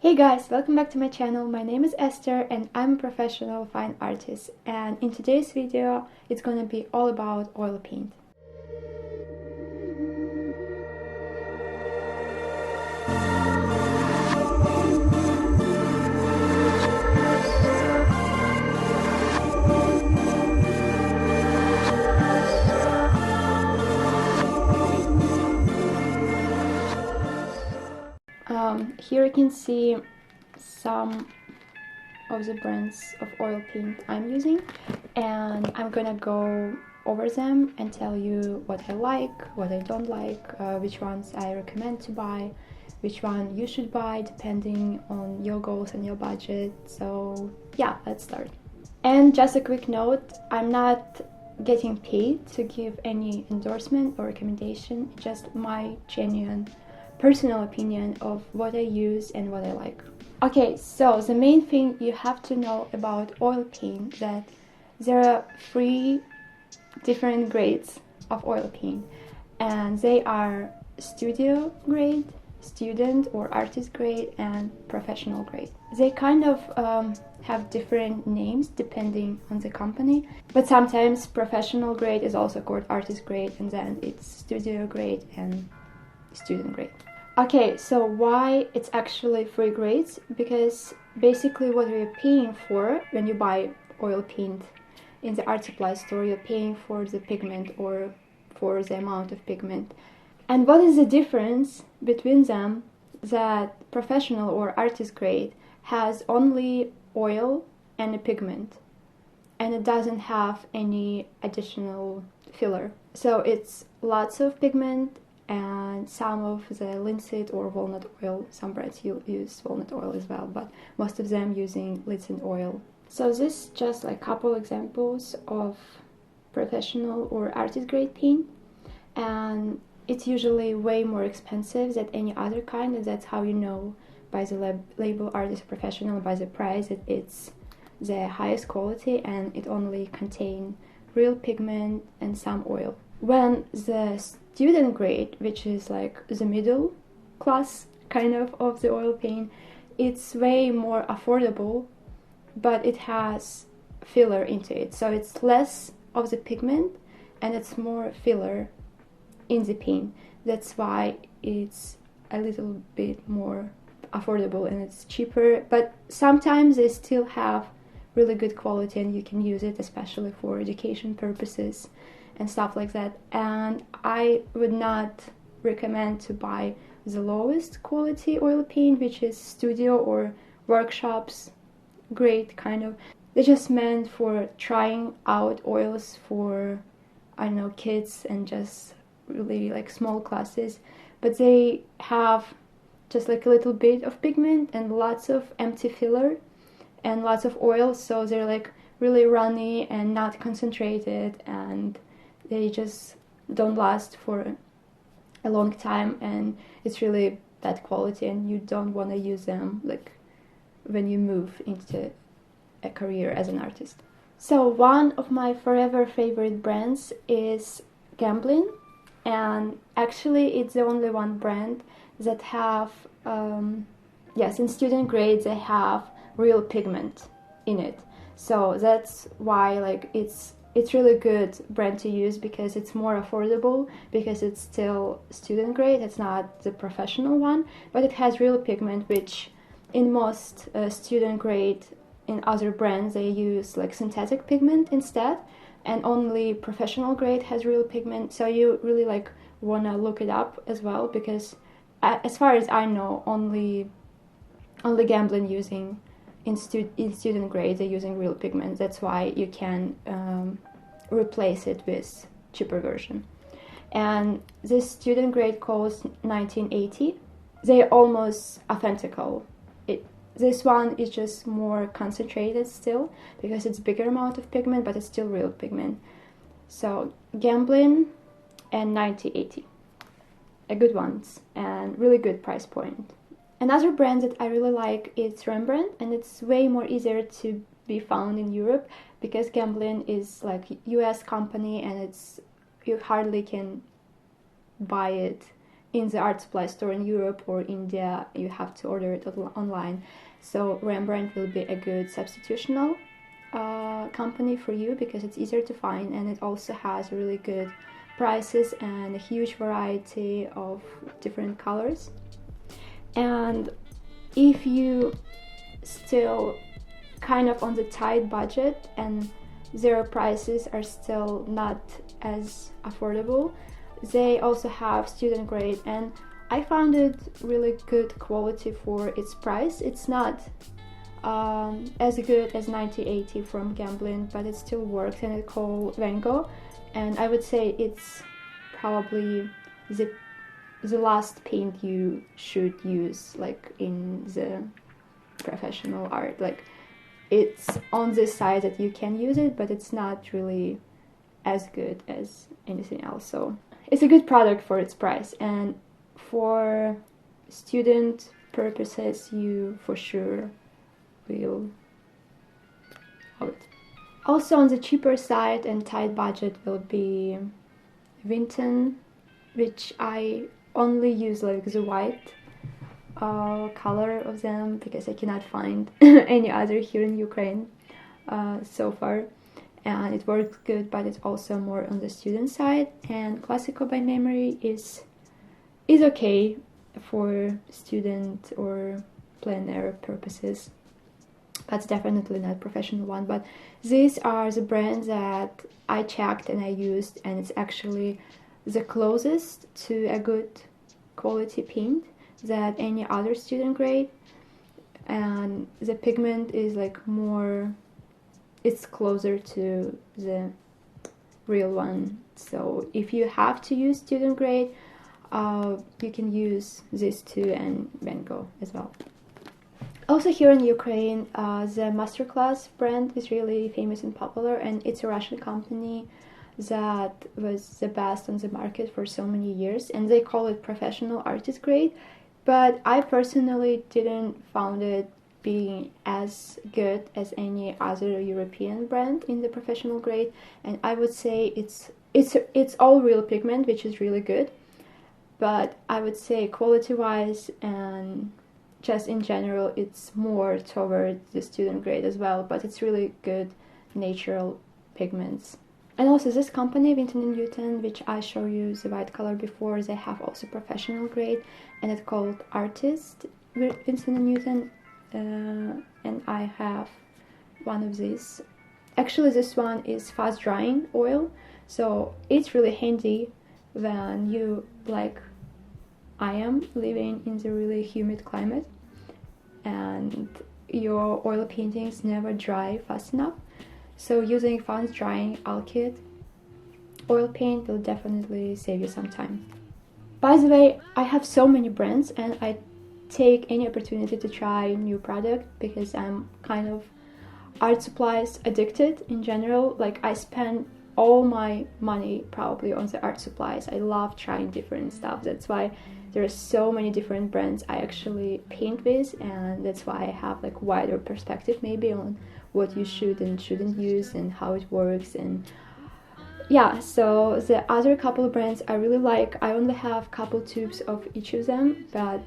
Hey guys, welcome back to my channel. My name is Esther and I'm a professional fine artist, and in today's video it's gonna be all about oil paint. Here you can see some of the brands of oil paint I'm using, and I'm gonna go over them and tell you what I like, what I don't like, which ones I recommend to buy, which one you should buy depending on your goals and your budget. So yeah, let's start. And just a quick note, I'm not getting paid to give any endorsement or recommendation, just my genuine personal opinion of what I use and what I like. Okay, so the main thing you have to know about oil paint that there are 3 different grades of oil paint, and they are studio grade, student or artist grade, and professional grade. They kind of have different names depending on the company, but sometimes professional grade is also called artist grade, and then it's studio grade and student grade. Okay, so why it's actually 3 grades? Because basically what you're paying for when you buy oil paint in the art supply store, you're paying for the pigment or for the amount of pigment. And what is the difference between them? That professional or artist grade has only oil and a pigment, and it doesn't have any additional filler. So it's lots of pigment and some of the linseed or walnut oil. Some brands use walnut oil as well, but most of them using linseed oil. So this is just like a couple examples of professional or artist grade paint, and it's usually way more expensive than any other kind, and that's how you know by the label artist professional, by the price, that it's the highest quality and it only contains real pigment and some oil. When the student grade, which is like the middle class kind of the oil paint, it's way more affordable, but it has filler into it, so it's less of the pigment and it's more filler in the paint. That's why it's a little bit more affordable and it's cheaper, but sometimes they still have really good quality and you can use it especially for education purposes and stuff like that. And I would not recommend to buy the lowest quality oil paint, which is studio or workshops grade kind of. They're just meant for trying out oils for, I don't know, kids and just really like small classes, but they have just like a little bit of pigment and lots of empty filler and lots of oil, so they're like really runny and not concentrated, and they just don't last for a long time, and it's really bad quality and you don't want to use them like when you move into a career as an artist. So one of my forever favorite brands is Gamblin, and actually it's the only one brand that have yes, in student grade they have real pigment in it, so that's why like it's really good brand to use, because it's more affordable, because it's still student grade, it's not the professional one, but it has real pigment, which in most student grade in other brands they use like synthetic pigment instead, and only professional grade has real pigment. So you really like want to look it up as well, because as far as I know, only Gamblin using in student grade they're using real pigment. That's why you can replace it with cheaper version. And this student grade costs 1980. They're almost identical. This one is just more concentrated still because it's bigger amount of pigment, but it's still real pigment. So Gamblin and 1980, a good ones and really good price point. Another brand that I really like is Rembrandt, and it's way more easier to be found in Europe because Gamblin is like US company and you hardly can buy it in the art supply store in Europe or India, you have to order it online. So Rembrandt will be a good substitutional company for you because it's easier to find, and it also has really good prices and a huge variety of different colors. And if you still kind of on the tight budget and their prices are still not as affordable, they also have student grade, and I found it really good quality for its price. It's not as good as 9080 from Gamblin, but it still works, and it's called Van Gogh, and I would say it's probably the last paint you should use like in the professional art. Like, it's on this side that you can use it, but it's not really as good as anything else. So it's a good product for its price, and for student purposes you for sure will have it. Also on the cheaper side and tight budget will be Vinton, which I only use like the white color of them because I cannot find any other here in Ukraine so far, and it works good, but it's also more on the student side. And Classical by Memory is okay for student or plein air purposes, but it's definitely not professional one. But these are the brands that I checked and I used, and it's actually the closest to a good quality paint that any other student grade, and the pigment is like more, it's closer to the real one. So if you have to use student grade, you can use these two and Van Gogh as well. Also here in Ukraine, the Masterclass brand is really famous and popular, and it's a Russian company that was the best on the market for so many years, and they call it professional artist grade, but I personally didn't found it being as good as any other European brand in the professional grade. And I would say it's all real pigment, which is really good, but I would say quality wise and just in general it's more toward the student grade as well, but it's really good natural pigments. And also this company, Vinton & Newton, which I showed you the white color before, they have also professional grade, and it's called Artist Vinton & Newton, and I have one of these. Actually this one is fast drying oil, so it's really handy when you, like I am, living in the really humid climate and your oil paintings never dry fast enough. So using fast drying alkyd oil paint will definitely save you some time. By the way, I have so many brands and I take any opportunity to try new product because I'm kind of art supplies addicted in general. Like, I spend all my money probably on the art supplies. I love trying different stuff. That's why there are so many different brands I actually paint with, and that's why I have like wider perspective maybe on what you should and shouldn't use and how it works. And yeah, so the other couple of brands I really like. I only have couple tubes of each of them, but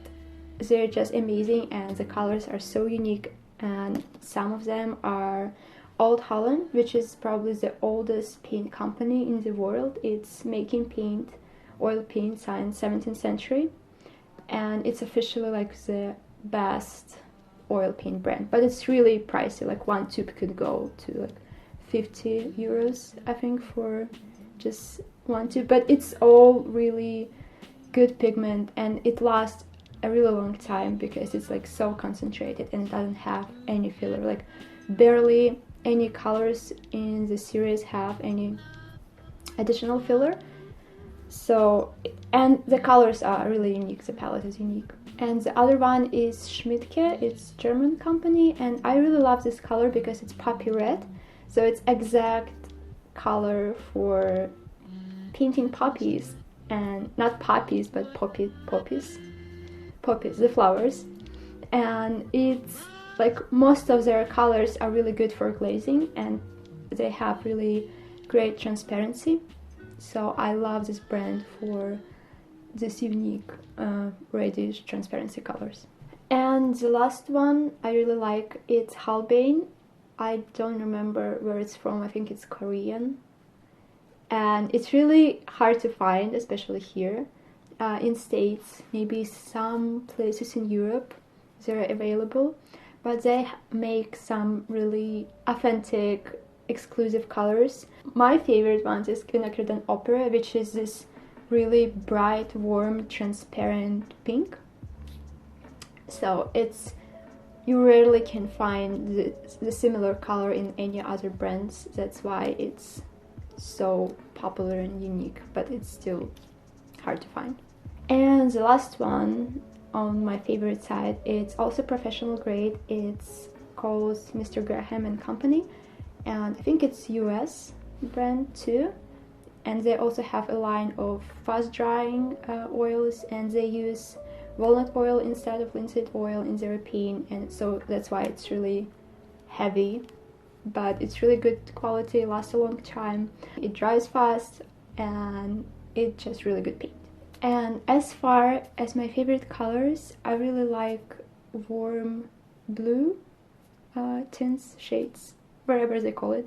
they're just amazing and the colors are so unique, and some of them are Old Holland, which is probably the oldest paint company in the world. It's making paint, oil paint since 17th century, and it's officially like the best oil paint brand, but it's really pricey. Like one tube could go to like 50 euros I think for just one tube, but it's all really good pigment and it lasts a really long time because it's like so concentrated and it doesn't have any filler. Like barely any colors in the series have any additional filler. So, and the colors are really unique, the palette is unique. And the other one is Schmidtke, it's German company, and I really love this color because it's poppy red. So it's exact color for painting poppies, and not poppies, but poppies, the flowers. And it's like most of their colors are really good for glazing and they have really great transparency. So I love this brand for this unique reddish transparency colors. And the last one I really like, it's Halbane. I don't remember where it's from, I think it's Korean. And it's really hard to find, especially here. In States, maybe some places in Europe, they're available. But they make some really authentic, exclusive colors. My favorite one is Quinacridone Opera, which is this really bright, warm, transparent pink. So you rarely can find the similar color in any other brands. That's why it's so popular and unique, but it's still hard to find. And the last one on my favorite side, it's also professional grade. It's called Mr. Graham and Company, and I think it's US brand too. And they also have a line of fast drying oils, and they use walnut oil instead of linseed oil in their paint, and so that's why it's really heavy, but it's really good quality, lasts a long time, it dries fast, and it's just really good paint. And as far as my favorite colors, I really like warm blue tints, shades, wherever they call it,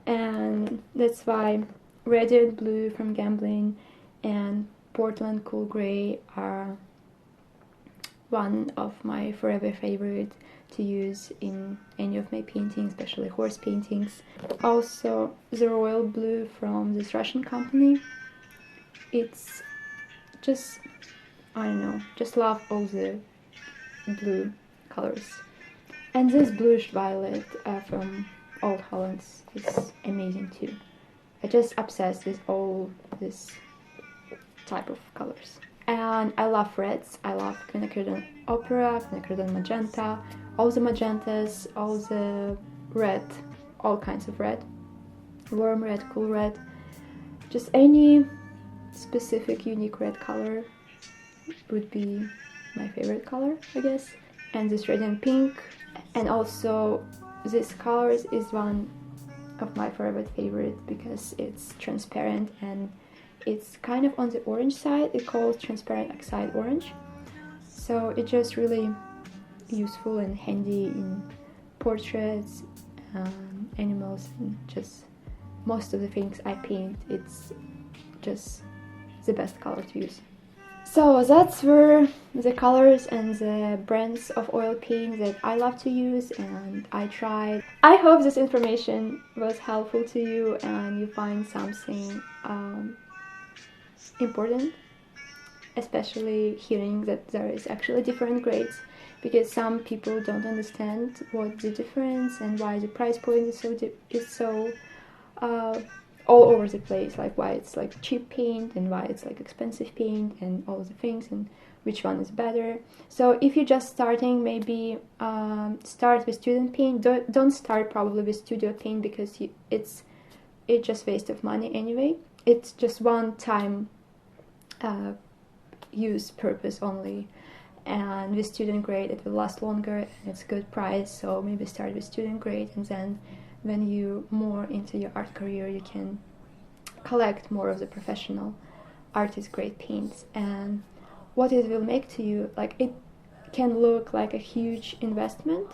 and that's why Radiant Blue from Gamblin and Portland Cool Grey are one of my forever favorite to use in any of my paintings, especially horse paintings. Also the Royal Blue from this Russian company. It's just, I don't know, just love all the blue colors. And this bluish violet from Old Hollands is amazing too. I just obsessed with all this type of colors. And I love reds. I love Quinacridone Opera, Quinacridone Magenta, all the magentas, all the red, all kinds of red, warm red, cool red, just any specific unique red color would be my favorite color, I guess. And this radiant pink, and also this colors is one of my favorite because it's transparent and it's kind of on the orange side. It's called transparent oxide orange, so it's just really useful and handy in portraits, animals, and just most of the things I paint. It's just the best color to use. So that's were the colors and the brands of oil paint that I love to use and I tried. I hope this information was helpful to you and you find something important, especially hearing that there is actually different grades, because some people don't understand what the difference and why the price point is so all over the place, like why it's like cheap paint and why it's like expensive paint and all the things and which one is better. So if you're just starting, maybe start with student paint. Don't start probably with studio paint because it's just waste of money anyway. It's just one time use purpose only, and with student grade it will last longer and it's good price. So maybe start with student grade, and then when you more into your art career you can collect more of the professional artist grade paints. And what it will make to you, like, it can look like a huge investment,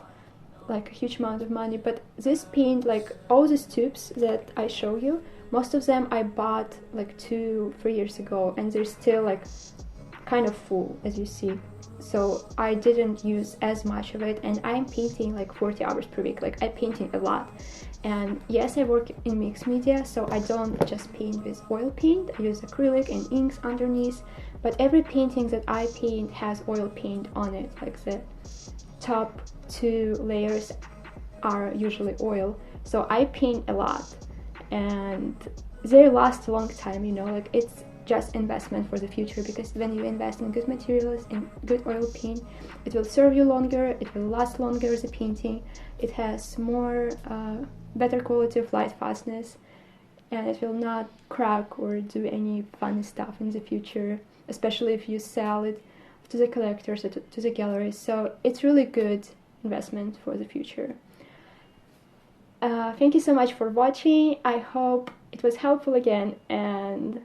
like a huge amount of money, but this paint, like all these tubes that I show you, most of them I bought like 2-3 years ago and they're still like kind of full, as you see. So I didn't use as much of it, and I'm painting like 40 hours per week. Like I'm painting a lot, and yes, I work in mixed media, so I don't just paint with oil paint. I use acrylic and inks underneath, but every painting that I paint has oil paint on it. Like the top 2 layers are usually oil, so I paint a lot and they last a long time, you know. Like it's just investment for the future, because when you invest in good materials and good oil paint, it will serve you longer, it will last longer as a painting, it has more better quality of light fastness, and it will not crack or do any funny stuff in the future, especially if you sell it to the collectors or to the galleries. So it's really good investment for the future. Thank you so much for watching. I hope it was helpful again, and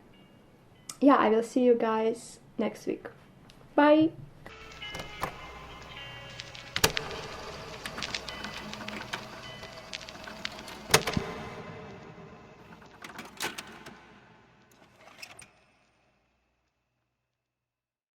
yeah, I will see you guys next week. Bye!